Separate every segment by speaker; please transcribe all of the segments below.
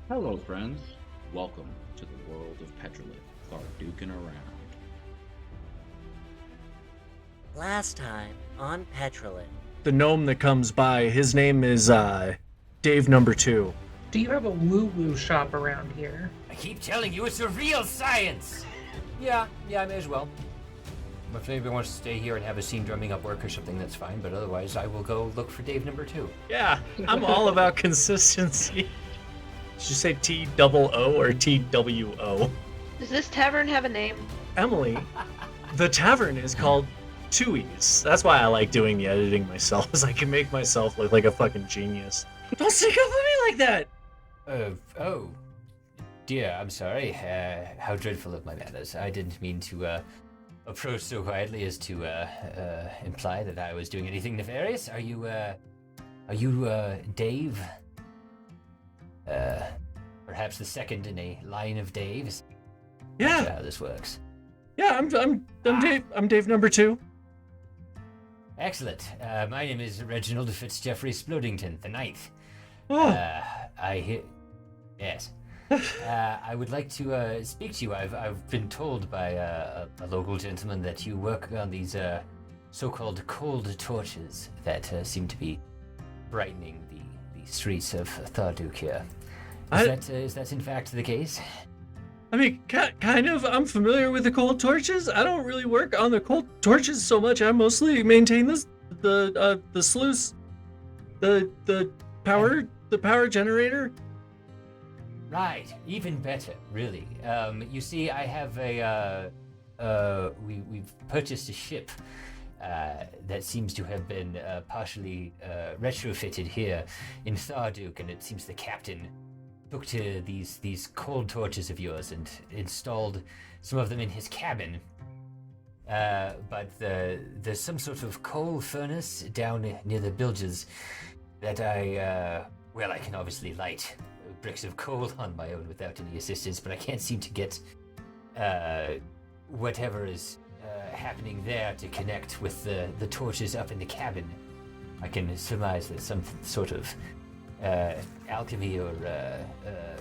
Speaker 1: Hello, friends. Welcome to the world of Petrolith, Thar duking around.
Speaker 2: Last time on Petrolith.
Speaker 3: The gnome that comes by, his name is Dave number 2.
Speaker 4: Do you have a woo-woo shop around here?
Speaker 5: I keep telling you, it's a real science! Yeah, I may as well. If anybody wants to stay here and have a scene drumming up work or something, that's fine, but otherwise I will go look for Dave number 2.
Speaker 3: Yeah, I'm all about consistency. Did you say T-double-O or T-W-O?
Speaker 6: Does this tavern have a name?
Speaker 3: Emily, the tavern is called Tui's. That's why I like doing the editing myself, is I can make myself look like a fucking genius. Don't stick up at me like that!
Speaker 5: Oh. Dear, I'm sorry. How dreadful of my manners. I didn't mean to, approach so quietly as to, imply that I was doing anything nefarious. Are you, Dave? Perhaps the second in a line of Daves?
Speaker 3: Yeah.
Speaker 5: That's how this works.
Speaker 3: Yeah, I'm Dave number 2.
Speaker 5: Excellent. My name is Reginald Fitzjeffrey Splodington, the Ninth.
Speaker 3: Oh.
Speaker 5: Yes. I would like to speak to you. I've been told by a local gentleman that you work on these so-called cold torches that seem to be brightening the streets of Tharduk here. Is that in fact the case?
Speaker 3: I mean, kind of. I'm familiar with the cold torches. I don't really work on the cold torches so much. I mostly maintain the sluice, the power generator.
Speaker 5: Right, even better, really. You see, I have we've purchased a ship that seems to have been partially retrofitted here in Tharduk, and it seems the captain took to these cold torches of yours and installed some of them in his cabin. But there's some sort of coal furnace down near the bilges that I can obviously light bricks of coal on my own without any assistance, but I can't seem to get whatever is happening there to connect with the torches up in the cabin. I can surmise that some sort of alchemy or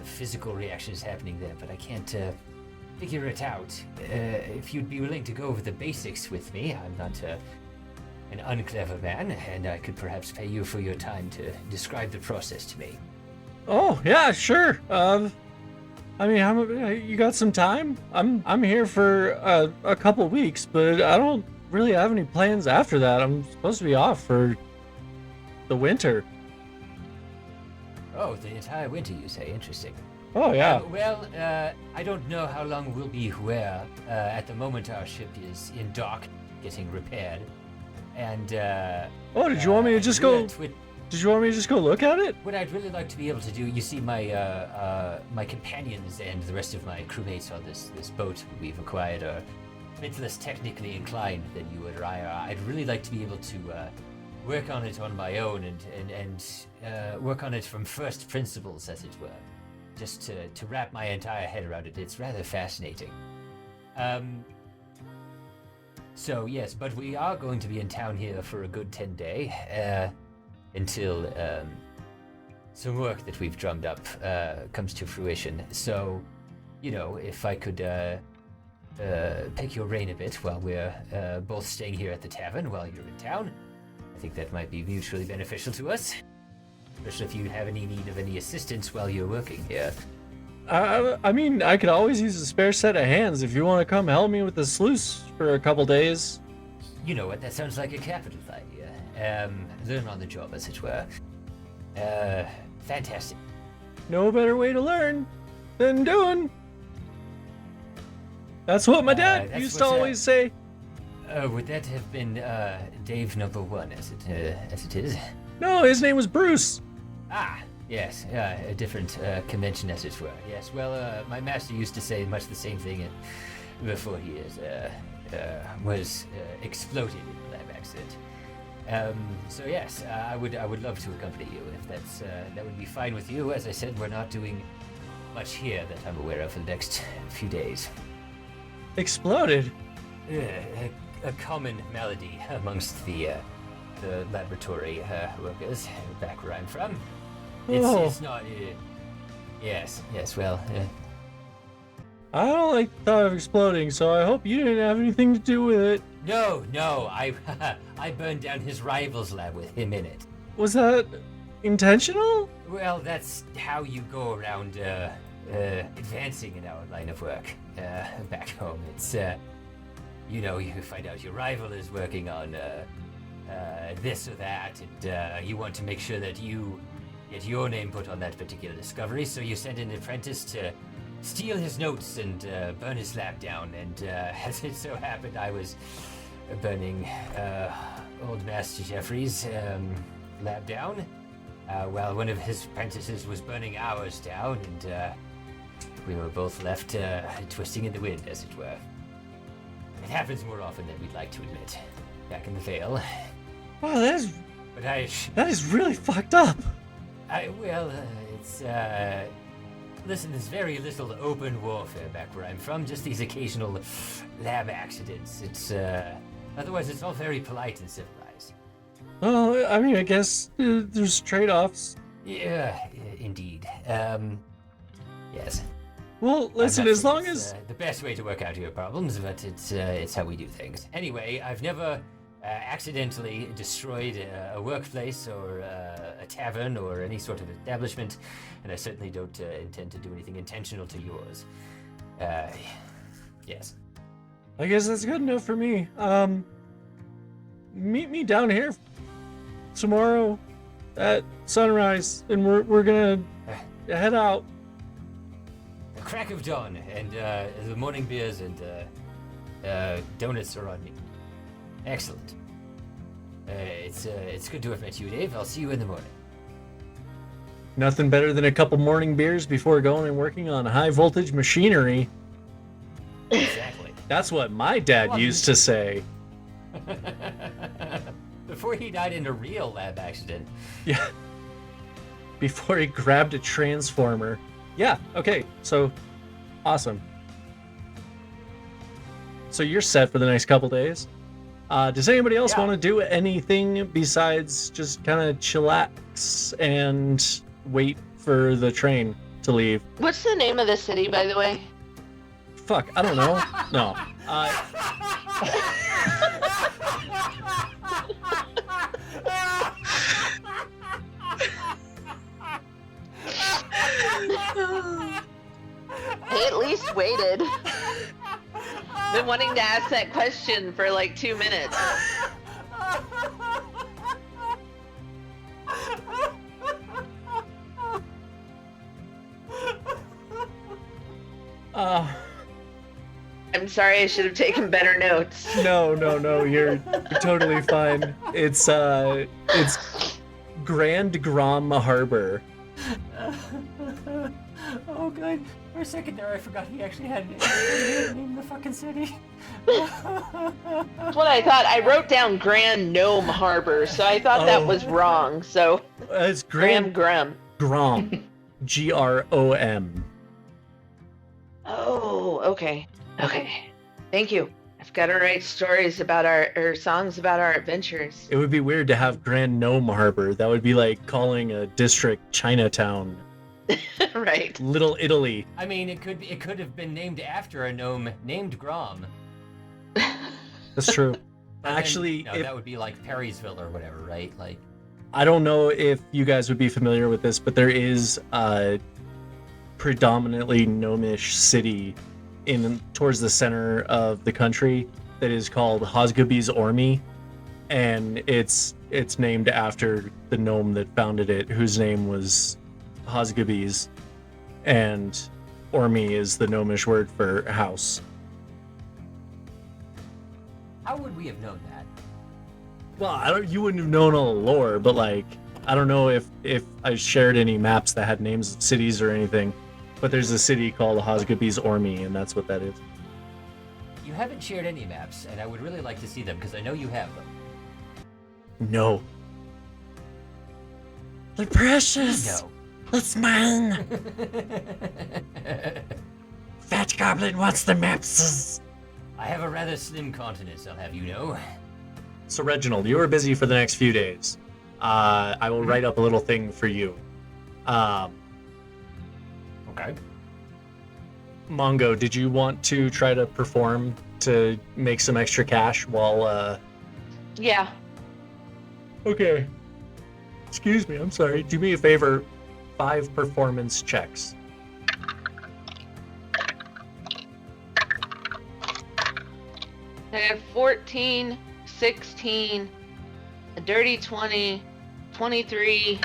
Speaker 5: physical reaction is happening there, but I can't figure it out. If you'd be willing to go over the basics with me, I'm not an unclever man, and I could perhaps pay you for your time to describe the process to me.
Speaker 3: Oh yeah, sure. I mean, you got some time? I'm here for a couple weeks, but I don't really have any plans after that. I'm supposed to be off for the winter.
Speaker 5: Oh, the entire winter, you say? Interesting.
Speaker 3: Oh yeah.
Speaker 5: I don't know how long we'll be where. At the moment, our ship is in dock, getting repaired, and
Speaker 3: did you want me to just go? Did you want me to just go look at it?
Speaker 5: What I'd really like to be able to do, you see, my companions and the rest of my crewmates on this boat we've acquired are a bit less technically inclined than you or I are. I'd really like to be able to work on it on my own and work on it from first principles, as it were, just to wrap my entire head around it. It's rather fascinating. So yes, but we are going to be in town here for a good 10 days. Until some work that we've drummed up comes to fruition. So, if I could pick your brain a bit while we're both staying here at the tavern while you're in town, I think that might be mutually beneficial to us. Especially if you have any need of any assistance while you're working here.
Speaker 3: I mean, I could always use a spare set of hands if you want to come help me with the sluice for a couple days.
Speaker 5: You know what, that sounds like a capital idea. Learn on the job, as it were. Fantastic.
Speaker 3: No better way to learn than doing. That's what my dad used to always say.
Speaker 5: Would that have been Dave number 1, as it is?
Speaker 3: No, his name was Bruce.
Speaker 5: Ah, yes, a different convention, as it were. Yes, well, my master used to say much the same thing before he was exploded in the lab accident. So yes, I would love to accompany you if that would be fine with you. As I said, we're not doing much here that I'm aware of for the next few days.
Speaker 3: Exploded?
Speaker 5: A common malady amongst the laboratory workers back where I'm from. It's not. Yes, well,
Speaker 3: I don't like the thought of exploding, so I hope you didn't have anything to do with it.
Speaker 5: no, I I burned down his rival's lab with him in it.
Speaker 3: Was that intentional?
Speaker 5: Well, that's how you go around advancing in our line of work back home. It's you know, you find out your rival is working on this or that, and you want to make sure that you get your name put on that particular discovery, so you send an apprentice to steal his notes and burn his lab down. And as it so happened, I was burning old Master Jeffrey's lab down, while one of his apprentices was burning ours down, and we were both left twisting in the wind, as it were. It happens more often than we'd like to admit. Back in the Vale.
Speaker 3: Wow,
Speaker 5: But
Speaker 3: that is really fucked up.
Speaker 5: it's, listen, there's very little open warfare back where I'm from, just these occasional lab accidents. It's, otherwise it's all very polite and civilized.
Speaker 3: Well, I mean, I guess there's trade-offs.
Speaker 5: Yeah, indeed. Yes.
Speaker 3: Well, listen, as long as...
Speaker 5: the best way to work out your problems, but it's how we do things. Anyway, I've never accidentally destroyed a workplace or a tavern or any sort of establishment, and I certainly don't intend to do anything intentional to yours. Yes.
Speaker 3: I guess that's good enough for me. Meet me down here tomorrow at sunrise, and we're gonna head out.
Speaker 5: The crack of dawn, and the morning beers and donuts are on me. Excellent. It's good to have met you, Dave. I'll see you in the morning.
Speaker 3: Nothing better than a couple morning beers before going and working on high voltage machinery.
Speaker 5: Exactly.
Speaker 3: That's what my dad used to say.
Speaker 5: Before he died in a real lab accident.
Speaker 3: Yeah. Before he grabbed a transformer. Yeah, okay, so awesome. So you're set for the next couple days. Does anybody else want to do anything besides just kind of chillax and wait for the train to leave?
Speaker 6: What's the name of the city, by the way?
Speaker 3: Fuck, I don't know. No.
Speaker 6: I at least waited. Been wanting to ask that question for like 2 minutes. I'm sorry, I should have taken better notes.
Speaker 3: No, you're totally fine. It's Grand Grom Harbor.
Speaker 5: Oh god, for a second there I forgot he actually had a name in the fucking city.
Speaker 6: That's what I thought. I wrote down Grand Gnome Harbor, so I thought that was wrong. So
Speaker 3: it's
Speaker 6: Grom.
Speaker 3: Grom. Grom.
Speaker 6: Oh, okay. Okay. Thank you. I've got to write stories about or songs about our adventures.
Speaker 3: It would be weird to have Grand Gnome Harbor. That would be like calling a district Chinatown.
Speaker 6: Right.
Speaker 3: Little Italy.
Speaker 5: I mean, it could have been named after a gnome named Grom.
Speaker 3: That's true.
Speaker 5: But
Speaker 3: Actually,
Speaker 5: then, that would be like Perrysville or whatever, right? Like,
Speaker 3: I don't know if you guys would be familiar with this, but there is a predominantly gnomish city towards the center of the country that is called Hosgaby's Ormy, and it's named after the gnome that founded it, whose name was Hosgaby's, and Ormy is the gnomish word for house.
Speaker 5: how would we have known that?
Speaker 3: Well, you wouldn't have known all the lore, but like, I don't know if I shared any maps that had names of cities or anything, but there's a city called Hosgaby's Ormy, and that's what that is.
Speaker 5: You haven't shared any maps, and I would really like to see them because I know you have them.
Speaker 3: No. They're precious.
Speaker 5: No.
Speaker 3: That's mine. Fat Goblin wants the maps.
Speaker 5: I have a rather slim continent, I'll have you know.
Speaker 3: So Reginald, you are busy for the next few days. I will write up a little thing for you.
Speaker 5: Okay.
Speaker 3: Mongo, did you want to try to perform to make some extra cash while,
Speaker 6: Yeah.
Speaker 3: Okay. Excuse me, I'm sorry. Do me a favor. 5 performance checks.
Speaker 6: I have 14, 16, a dirty 20, 23,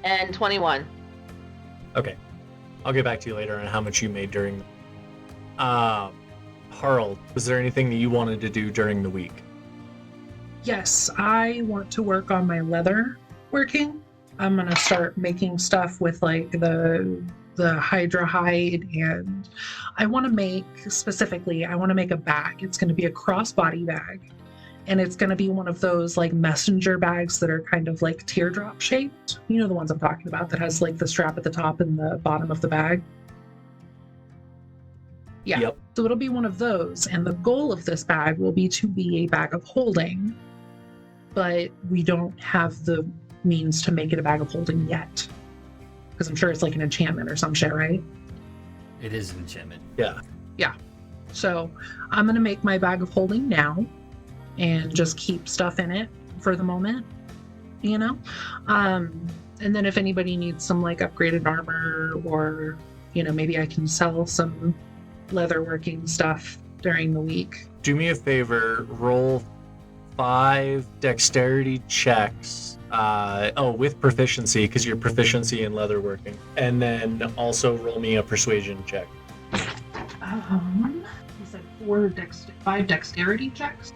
Speaker 6: and 21.
Speaker 3: Okay. I'll get back to you later on how much you made during. Harald, was there anything that you wanted to do during the week?
Speaker 4: Yes, I want to work on my leather working. I'm gonna start making stuff with like the hydra hide, and I want to make a bag. It's going to be a crossbody bag, and it's going to be one of those like messenger bags that are kind of like teardrop shaped. You know the ones I'm talking about, that has like the strap at the top and the bottom of the bag. Yeah.
Speaker 3: Yep.
Speaker 4: So it'll be one of those, and the goal of this bag will be to be a bag of holding, but we don't have the means to make it a bag of holding yet. Because I'm sure it's like an enchantment or some shit, right?
Speaker 5: It is an enchantment.
Speaker 3: Yeah.
Speaker 4: So I'm going to make my bag of holding now and just keep stuff in it for the moment, you know? And then if anybody needs some like upgraded armor, or, you know, maybe I can sell some leatherworking stuff during the week.
Speaker 3: Do me a favor, roll 5 dexterity checks. With proficiency, because you're proficiency in leatherworking. And then also roll me a persuasion check.
Speaker 4: You said 5 dexterity checks.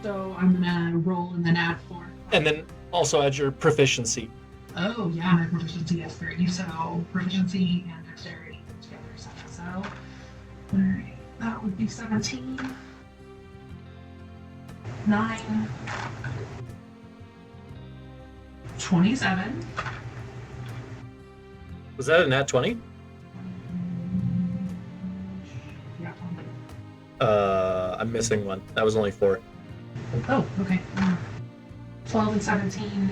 Speaker 4: So I'm gonna roll and then add 4.
Speaker 3: And then also add your proficiency.
Speaker 4: Oh yeah, my proficiency is 30. So proficiency and dexterity together is 7. So alright, that would be 17. 9. 27.
Speaker 3: Was that a nat 20?
Speaker 4: Yeah.
Speaker 3: I'm missing one. That was only 4.
Speaker 4: Oh, okay. 12 and 17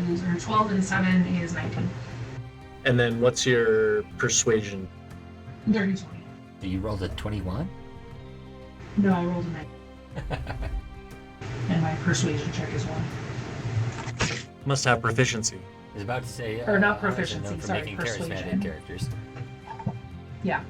Speaker 4: is, or 12 and 7 is 19.
Speaker 3: And then what's your persuasion?
Speaker 4: Dirty 20.
Speaker 5: Do you roll the 21?
Speaker 4: No, I rolled a 9. And my persuasion check is 1.
Speaker 3: Must have proficiency.
Speaker 5: I was about to say.
Speaker 4: Or not
Speaker 5: I was
Speaker 4: proficiency,
Speaker 5: known for
Speaker 4: sorry,
Speaker 5: making
Speaker 4: persuasion.
Speaker 5: charismatic characters.
Speaker 4: Yeah.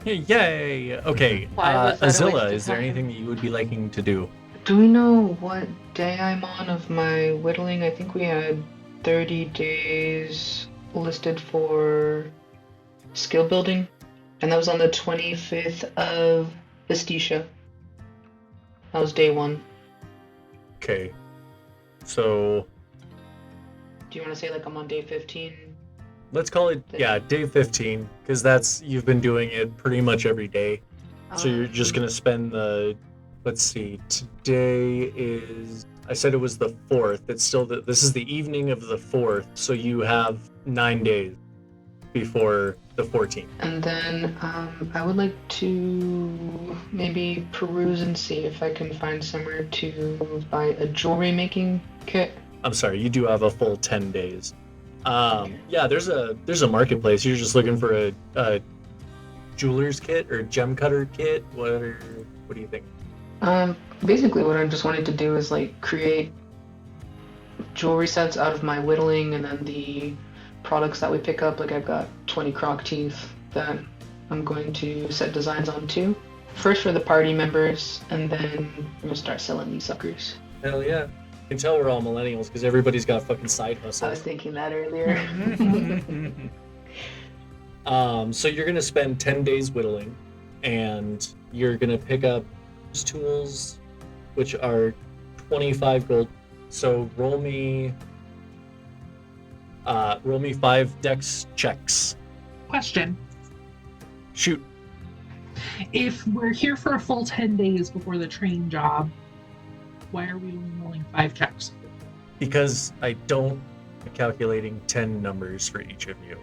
Speaker 3: Yay! Okay,
Speaker 6: Why was that a waste
Speaker 3: Azilla,
Speaker 6: of
Speaker 3: is there
Speaker 6: time?
Speaker 3: anything that you would be liking to do?
Speaker 7: Do we know what day I'm on of my whittling? I think we had 30 days listed for skill building, and that was on the 25th of Vestisha. That was day 1.
Speaker 3: Okay, so
Speaker 7: Do you want to say like I'm on day 15?
Speaker 3: let's call it, day 15, because you've been doing it pretty much every day. So you're just gonna spend let's see, today is, I said it was the 4th. It's still this is the evening of the 4th, so you have 9 days before the 14th.
Speaker 7: And then I would like to maybe peruse and see if I can find somewhere to buy a jewelry making kit.
Speaker 3: I'm sorry, you do have a full 10 days. Yeah, there's a marketplace. You're just looking for a jeweler's kit or gem cutter kit. What do you think?
Speaker 7: Basically what I just wanted to do is like create jewelry sets out of my whittling, and then the products that we pick up, like I've got 20 croc teeth that I'm going to set designs on too. First for the party members, and then we're gonna start selling these suckers.
Speaker 3: Hell yeah. You can tell we're all millennials because everybody's got fucking side
Speaker 7: I was
Speaker 3: hustles.
Speaker 7: thinking that earlier.
Speaker 3: So you're gonna spend 10 days whittling, and you're gonna pick up tools, which are 25 gold. So roll me 5 dex checks.
Speaker 4: Question.
Speaker 3: Shoot.
Speaker 4: If we're here for a full 10 days before the train job, why are we only rolling 5 checks?
Speaker 3: Because I don't calculating 10 numbers for each of you.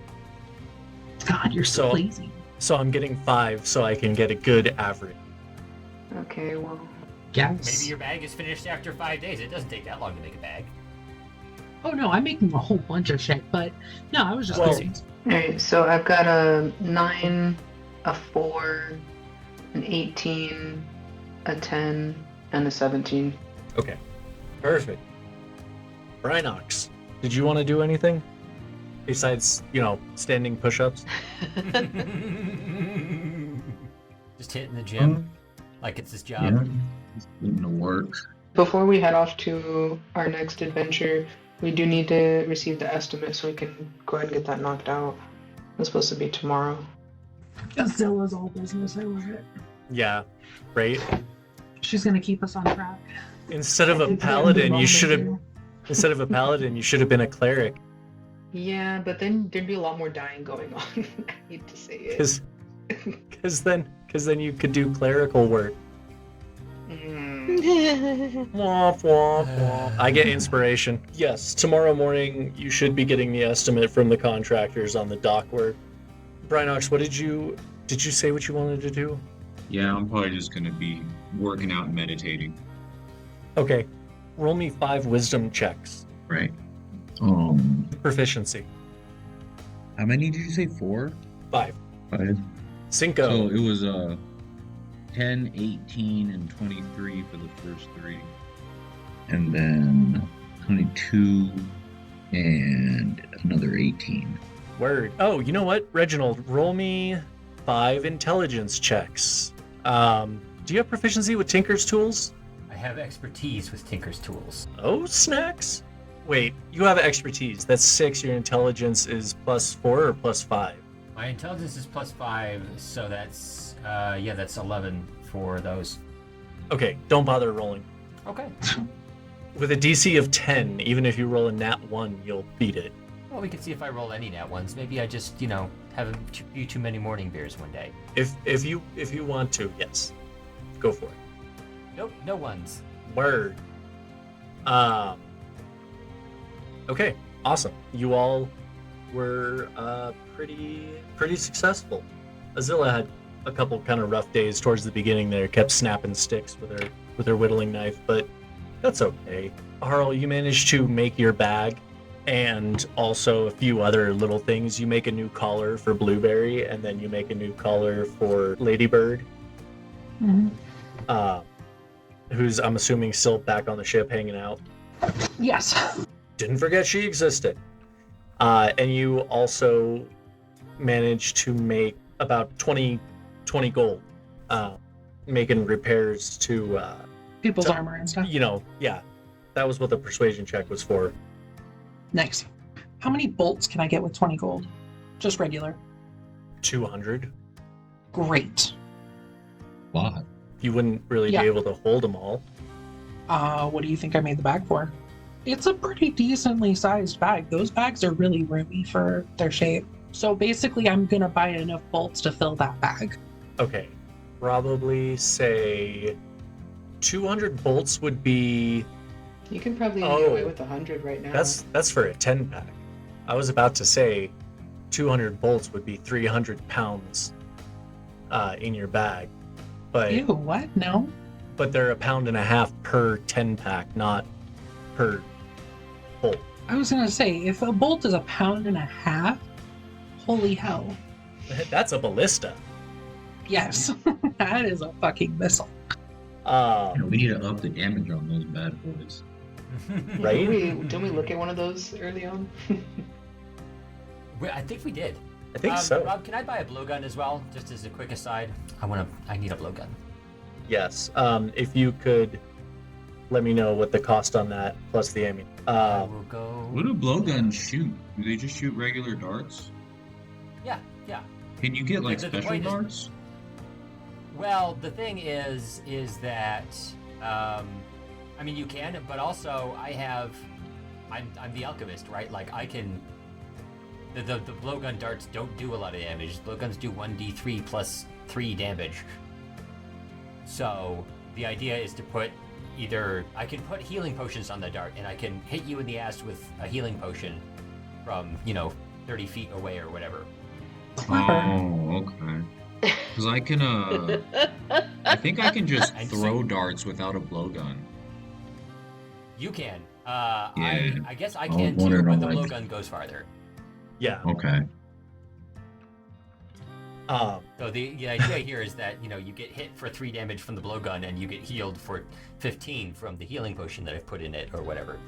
Speaker 4: God, you're so
Speaker 3: So-
Speaker 4: lazy.
Speaker 3: So I'm getting 5 so I can get a good average.
Speaker 7: Okay, well,
Speaker 4: Yes.
Speaker 5: Maybe your bag is finished after 5 days. It doesn't take that long to make a bag.
Speaker 4: Oh no, I'm making a whole bunch of shit, but no, I was just
Speaker 3: Well-
Speaker 4: curious.
Speaker 7: Alright, so I've got a 9, a 4, an 18, a 10, and a 17.
Speaker 3: Okay. Perfect. Brinox, did you want to do anything? Besides, standing push-ups?
Speaker 5: Just hitting the gym like it's his job.
Speaker 1: Yeah, just putting to work.
Speaker 7: Before we head off to our next adventure, we do need to receive the estimate so we can go ahead and get that knocked out. It's supposed to be tomorrow.
Speaker 4: Zilla's all business. I love it.
Speaker 3: Yeah. Right?
Speaker 4: She's gonna keep us on track.
Speaker 3: Instead of a
Speaker 4: It's
Speaker 3: paladin,
Speaker 4: gonna
Speaker 3: you
Speaker 4: be
Speaker 3: should have
Speaker 4: wrong
Speaker 3: been a cleric.
Speaker 7: Yeah, but then there'd be a lot more dying going on. I hate to say it.
Speaker 3: Because then you could do clerical work.
Speaker 7: Mm.
Speaker 3: Womp, womp, womp. I get inspiration. Yes, tomorrow morning you should be getting the estimate from the contractors on the dock work. Brinox, what did you say what you wanted to do?
Speaker 1: Yeah, I'm probably just gonna be working out and meditating.
Speaker 3: Okay, roll me 5 wisdom checks.
Speaker 1: Right.
Speaker 3: Proficiency.
Speaker 1: How many did you say? 4?
Speaker 3: 5.
Speaker 1: 5.
Speaker 3: Cinco.
Speaker 1: So it was 10, 18, and 23 for the first 3. And then 22 and another 18.
Speaker 3: Word. Oh, you know what, Reginald? Roll me 5 intelligence checks. Do you have proficiency with Tinker's tools?
Speaker 5: I have expertise with Tinker's tools.
Speaker 3: Oh, snacks. Wait, you have expertise. That's 6. Your intelligence is +4 or +5?
Speaker 5: My intelligence is +5, so that's 11 for those.
Speaker 3: Okay, don't bother rolling.
Speaker 5: Okay.
Speaker 3: With a DC of 10, even if you roll a nat 1, you'll beat it.
Speaker 5: Well, we can see if I roll any nat ones. Maybe I just, have a few too many morning beers one day.
Speaker 3: If you want to, yes. Go for it.
Speaker 5: Nope, no ones.
Speaker 3: Word. Okay, awesome. You all were pretty successful. Azilla had a couple kind of rough days towards the beginning there, kept snapping sticks with her whittling knife, but that's okay. Harl, you managed to make your bag and also a few other little things. You make a new collar for Blueberry, and then you make a new collar for Ladybird, who's, I'm assuming, still back on the ship hanging out.
Speaker 4: Yes.
Speaker 3: Didn't forget she existed. And you also managed to make about 20 gold, making repairs to
Speaker 4: People's armor and stuff.
Speaker 3: Yeah, that was what the persuasion check was for.
Speaker 4: Nice. How many bolts can I get with 20 gold? Just regular.
Speaker 3: 200.
Speaker 4: Great.
Speaker 1: Wow.
Speaker 3: You wouldn't really
Speaker 4: Yeah.
Speaker 3: be able to hold them all.
Speaker 4: What do you think I made the bag for? It's a pretty decently sized bag. Those bags are really roomy for their shape. So basically, I'm gonna buy enough bolts to fill that bag.
Speaker 3: Okay, probably say 200 bolts would be.
Speaker 7: You can probably get
Speaker 3: Oh.
Speaker 7: away with 100 right now.
Speaker 3: That's for a 10 pack. I was about to say 200 bolts would be 300 pounds in your bag, but
Speaker 4: Ew, what? No?
Speaker 3: but they're 1.5 pounds per 10 pack, not per bolt.
Speaker 4: I was gonna say, if a bolt is 1.5 pounds, holy hell.
Speaker 3: That's a ballista.
Speaker 4: Yes, that is a fucking missile.
Speaker 1: We need to up the damage on those bad boys.
Speaker 3: Right?
Speaker 7: Didn't we look at one of those early on?
Speaker 5: I think we did.
Speaker 3: I think so.
Speaker 5: Rob, can I buy a blowgun as well? Just as a quick aside. I need a blowgun.
Speaker 3: Yes. If you could let me know what the cost on that plus the ammunition.
Speaker 5: I will go.
Speaker 1: What do blowguns shoot? Do they just shoot regular darts?
Speaker 5: Yeah.
Speaker 1: Can you get like
Speaker 5: The
Speaker 1: special
Speaker 5: point is-
Speaker 1: darts?
Speaker 5: Well, the thing is that, you can, but also I'm the alchemist, right? Like I can. The blowgun darts don't do a lot of damage. Blowguns do 1d3 plus 3 damage. So the idea is to put I can put healing potions on the dart, and I can hit you in the ass with a healing potion from 30 feet away or whatever.
Speaker 1: Oh, okay. Because I can, I think I can just
Speaker 5: And
Speaker 1: throw
Speaker 5: so-
Speaker 1: darts without a blowgun.
Speaker 5: You can.
Speaker 1: Yeah.
Speaker 5: I guess I
Speaker 1: I was
Speaker 5: can too,
Speaker 1: wondering
Speaker 5: but
Speaker 1: on,
Speaker 5: the
Speaker 1: like-
Speaker 5: blowgun goes farther.
Speaker 3: Yeah.
Speaker 1: Okay.
Speaker 5: So the idea here is that, you know, you get hit for 3 damage from the blowgun and you get healed for 15 from the healing potion that I've put in it or whatever.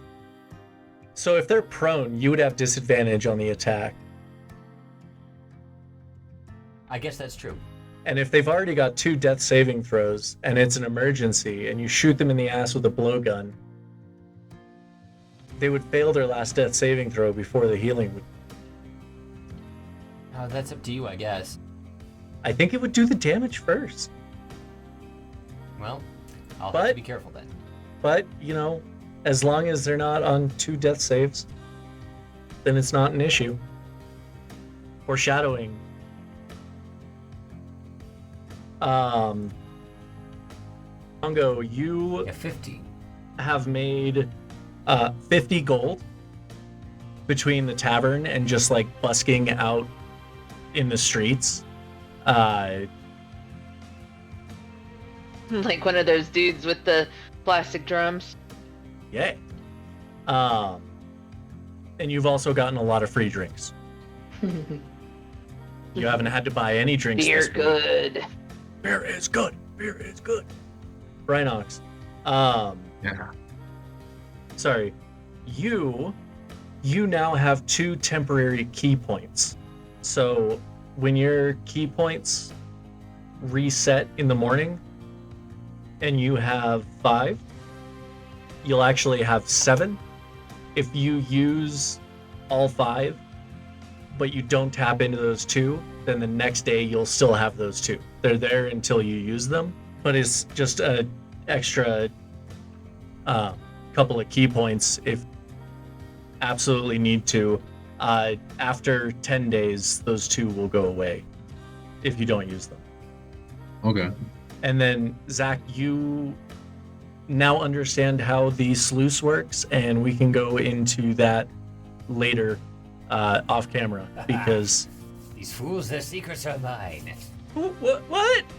Speaker 3: So if they're prone, you would have disadvantage on the attack.
Speaker 5: I guess that's true.
Speaker 3: And if they've already got 2 death saving throws and it's an emergency and you shoot them in the ass with a blowgun, they would fail their last death saving throw before the healing would.
Speaker 5: That's up to you, I guess.
Speaker 3: I think it would do the damage first.
Speaker 5: Well, I'll have to be careful then.
Speaker 3: But, you know, as long as they're not on 2 death saves, then it's not an issue. Foreshadowing. Congo, you
Speaker 5: Yeah, 50.
Speaker 3: have made 50 gold between the tavern and just like busking out in the streets.
Speaker 6: Like one of those dudes with the plastic drums.
Speaker 3: Yeah. And you've also gotten a lot of free drinks. You haven't had to buy any drinks
Speaker 6: Beer
Speaker 3: this week.
Speaker 6: good.
Speaker 3: Beer is good. Beer is good. Brinox.
Speaker 1: Yeah.
Speaker 3: Sorry. You now have 2 temporary key points. So when your key points reset in the morning and you have 5, you'll actually have 7. If you use all 5, but you don't tap into those 2, then the next day you'll still have those 2. They're there until you use them, but it's just a extra couple of key points if absolutely need to. After 10 days, those 2 will go away if you don't use them.
Speaker 1: Okay.
Speaker 3: And then, Zach, you now understand how the sluice works, and we can go into that later off camera because...
Speaker 5: These fools, their secrets are mine.
Speaker 3: What?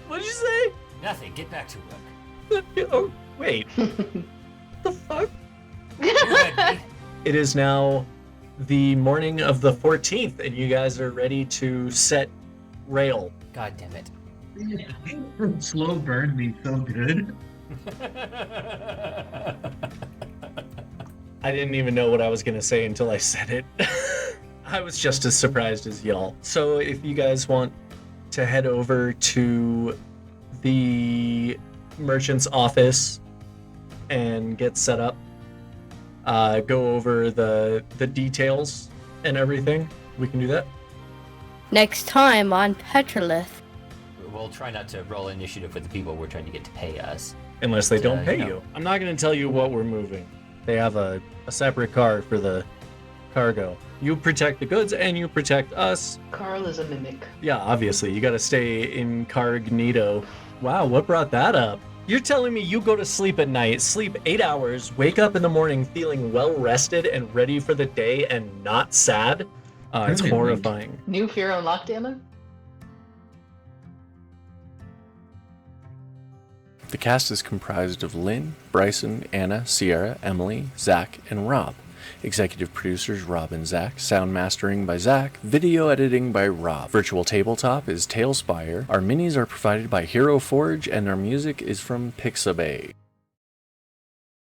Speaker 3: What did you say?
Speaker 5: Nothing, get back to work.
Speaker 3: Oh, wait. The fuck?
Speaker 5: You heard me.
Speaker 3: It is now the morning of the 14th, and you guys are ready to set rail.
Speaker 5: God damn it.
Speaker 1: Slow burn me so good.
Speaker 3: I didn't even know what I was going to say until I said it. I was just as surprised as y'all. So if you guys want to head over to the merchant's office and get set up, go over the details and everything, we can do that.
Speaker 8: Next time on Petrolith.
Speaker 5: We'll try not to roll initiative with the people we're trying to get to pay us.
Speaker 3: Unless they don't pay
Speaker 5: you know.
Speaker 3: you. I'm not going to tell you what we're moving. They have a separate car for the cargo. You protect the goods and you protect us.
Speaker 7: Carl is a mimic.
Speaker 3: Yeah, obviously. You got to stay incognito. Wow, what brought that up? You're telling me you go to sleep at night, sleep 8 hours, wake up in the morning feeling well rested and ready for the day and not sad? It's
Speaker 1: Really?
Speaker 3: horrifying.
Speaker 7: New fear unlocked, Anna?
Speaker 9: The cast is comprised of Lynn, Bryson, Anna, Sierra, Emily, Zach, and Rob. Executive producers Rob and Zach. Sound mastering by Zach. Video editing by Rob. Virtual tabletop is Tailspire. Our minis are provided by Hero Forge, and our music is from Pixabay.